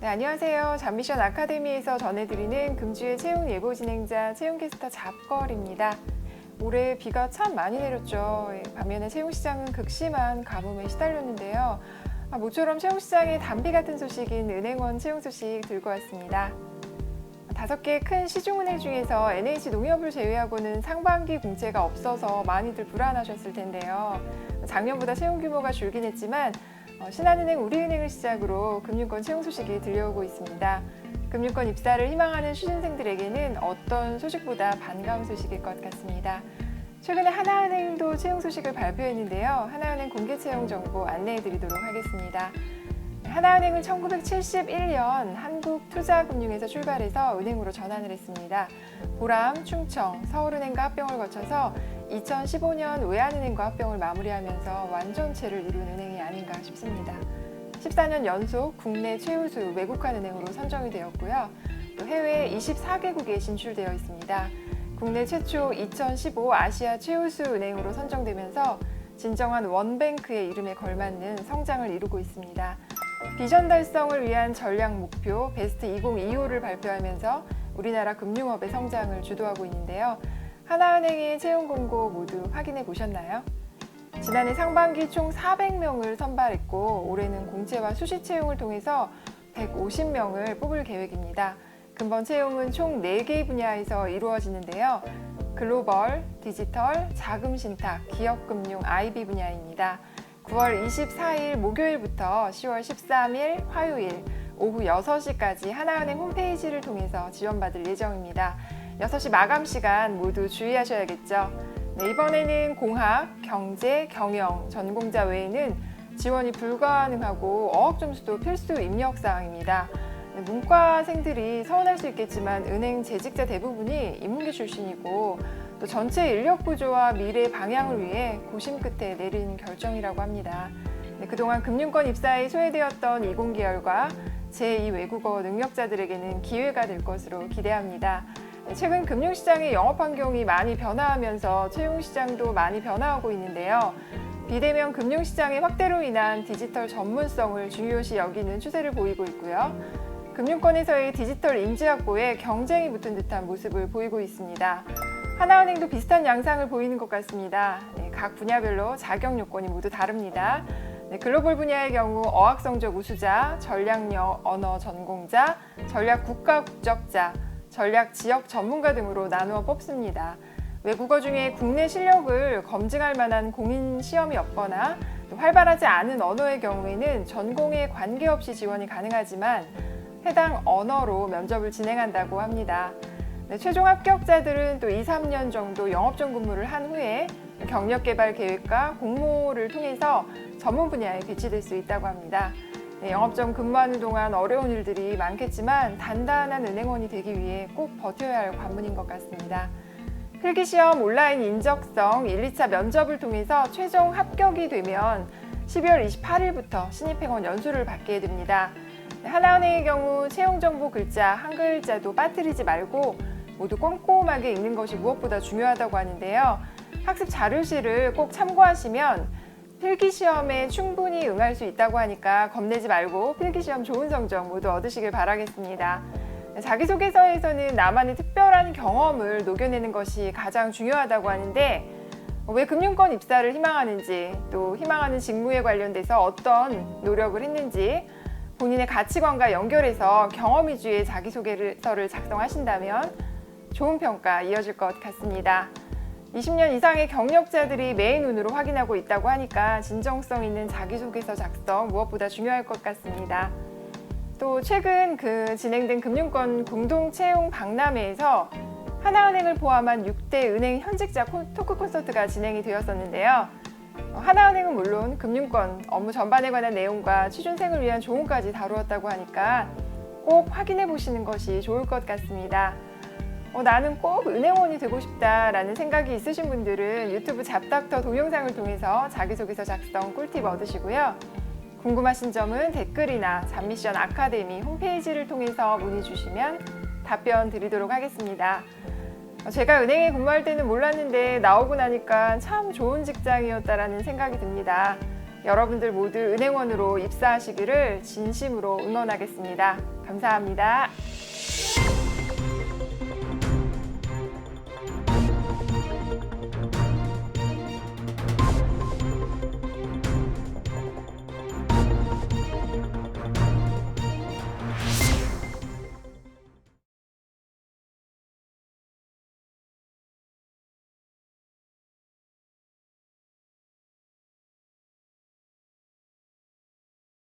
네, 안녕하세요. 잡미션 아카데미에서 전해드리는 금주의 채용 예보 진행자 채용캐스터 잡걸입니다. 올해 비가 참 많이 내렸죠. 반면에 채용시장은 극심한 가뭄에 시달렸는데요. 모처럼 채용시장에 단비 같은 소식인 은행원 채용 소식 들고 왔습니다. 5개 큰 시중은행 중에서 NH농협을 제외하고는 상반기 공채가 없어서 많이들 불안하셨을 텐데요. 작년보다 채용 규모가 줄긴 했지만 신한은행, 우리은행을 시작으로 금융권 채용 소식이 들려오고 있습니다. 금융권 입사를 희망하는 취준생들에게는 어떤 소식보다 반가운 소식일 것 같습니다. 최근에 하나은행도 채용 소식을 발표했는데요. 하나은행 공개 채용 정보 안내해 드리도록 하겠습니다. 하나은행은 1971년 한국투자금융에서 출발해서 은행으로 전환을 했습니다. 보람, 충청, 서울은행과 합병을 거쳐서 2015년 외환은행과 합병을 마무리하면서 완전체를 이룬 은행이 아닌가 싶습니다. 14년 연속 국내 최우수 외국환 은행으로 선정이 되었고요. 또 해외 24개국에 진출되어 있습니다. 국내 최초 2015 아시아 최우수 은행으로 선정되면서 진정한 원뱅크의 이름에 걸맞는 성장을 이루고 있습니다. 비전 달성을 위한 전략 목표 베스트 2025를 발표하면서 우리나라 금융업의 성장을 주도하고 있는데요. 하나은행의 채용 공고 모두 확인해 보셨나요? 지난해 상반기 총 400명을 선발했고 올해는 공채와 수시 채용을 통해서 150명을 뽑을 계획입니다. 근본 채용은 총 4개 분야에서 이루어지는데요. 글로벌, 디지털, 자금신탁, 기업금융, IB 분야입니다. 9월 24일 목요일부터 10월 13일 화요일 오후 6시까지 하나은행 홈페이지를 통해서 지원받을 예정입니다. 6시 마감 시간 모두 주의하셔야겠죠. 네, 이번에는 공학, 경제, 경영 전공자 외에는 지원이 불가능하고 어학 점수도 필수 입력 사항입니다. 네, 문과생들이 서운할 수 있겠지만 은행 재직자 대부분이 인문계 출신이고 또 전체 인력 구조와 미래 방향을 위해 고심 끝에 내린 결정이라고 합니다. 네, 그동안 금융권 입사에 소외되었던 이공계열과 제2 외국어 능력자들에게는 기회가 될 것으로 기대합니다. 최근 금융시장의 영업 환경이 많이 변화하면서 채용시장도 많이 변화하고 있는데요. 비대면 금융시장의 확대로 인한 디지털 전문성을 중요시 여기는 추세를 보이고 있고요. 금융권에서의 디지털 인재 확보에 경쟁이 붙은 듯한 모습을 보이고 있습니다. 하나은행도 비슷한 양상을 보이는 것 같습니다. 네, 각 분야별로 자격 요건이 모두 다릅니다. 네, 글로벌 분야의 경우 어학 성적 우수자, 전략 언어 전공자, 전략 국가 국적자, 전략 지역 전문가 등으로 나누어 뽑습니다. 외국어 중에 국내 실력을 검증할 만한 공인 시험이 없거나 또 활발하지 않은 언어의 경우에는 전공에 관계없이 지원이 가능하지만 해당 언어로 면접을 진행한다고 합니다. 네, 최종 합격자들은 또 2, 3년 정도 영업전 근무를 한 후에 경력 개발 계획과 공모를 통해서 전문 분야에 배치될 수 있다고 합니다. 네, 영업전 근무하는 동안 어려운 일들이 많겠지만 단단한 은행원이 되기 위해 꼭 버텨야 할 관문인 것 같습니다. 필기시험 온라인 인적성 1, 2차 면접을 통해서 최종 합격이 되면 12월 28일부터 신입행원 연수를 받게 됩니다. 네, 하나은행의 경우 채용정보 글자 한 글자도 빠뜨리지 말고 모두 꼼꼼하게 읽는 것이 무엇보다 중요하다고 하는데요. 학습 자료실을 꼭 참고하시면 필기시험에 충분히 응할 수 있다고 하니까 겁내지 말고 필기시험 좋은 성적 모두 얻으시길 바라겠습니다. 자기소개서에서는 나만의 특별한 경험을 녹여내는 것이 가장 중요하다고 하는데 왜 금융권 입사를 희망하는지 또 희망하는 직무에 관련돼서 어떤 노력을 했는지 본인의 가치관과 연결해서 경험 위주의 자기소개서를 작성하신다면 좋은 평가 이어질 것 같습니다. 20년 이상의 경력자들이 매의 눈으로 확인하고 있다고 하니까 진정성 있는 자기소개서 작성 무엇보다 중요할 것 같습니다. 또 최근 진행된 금융권 공동채용 박람회에서 하나은행을 포함한 6대 은행 현직자 토크 콘서트가 진행이 되었었는데요. 하나은행은 물론 금융권 업무 전반에 관한 내용과 취준생을 위한 조언까지 다루었다고 하니까 꼭 확인해 보시는 것이 좋을 것 같습니다. 나는 꼭 은행원이 되고 싶다라는 생각이 있으신 분들은 유튜브 잡닥터 동영상을 통해서 자기소개서 작성 꿀팁 얻으시고요. 궁금하신 점은 댓글이나 잡미션 아카데미 홈페이지를 통해서 문의 주시면 답변 드리도록 하겠습니다. 제가 은행에 근무할 때는 몰랐는데 나오고 나니까 참 좋은 직장이었다라는 생각이 듭니다. 여러분들 모두 은행원으로 입사하시기를 진심으로 응원하겠습니다. 감사합니다.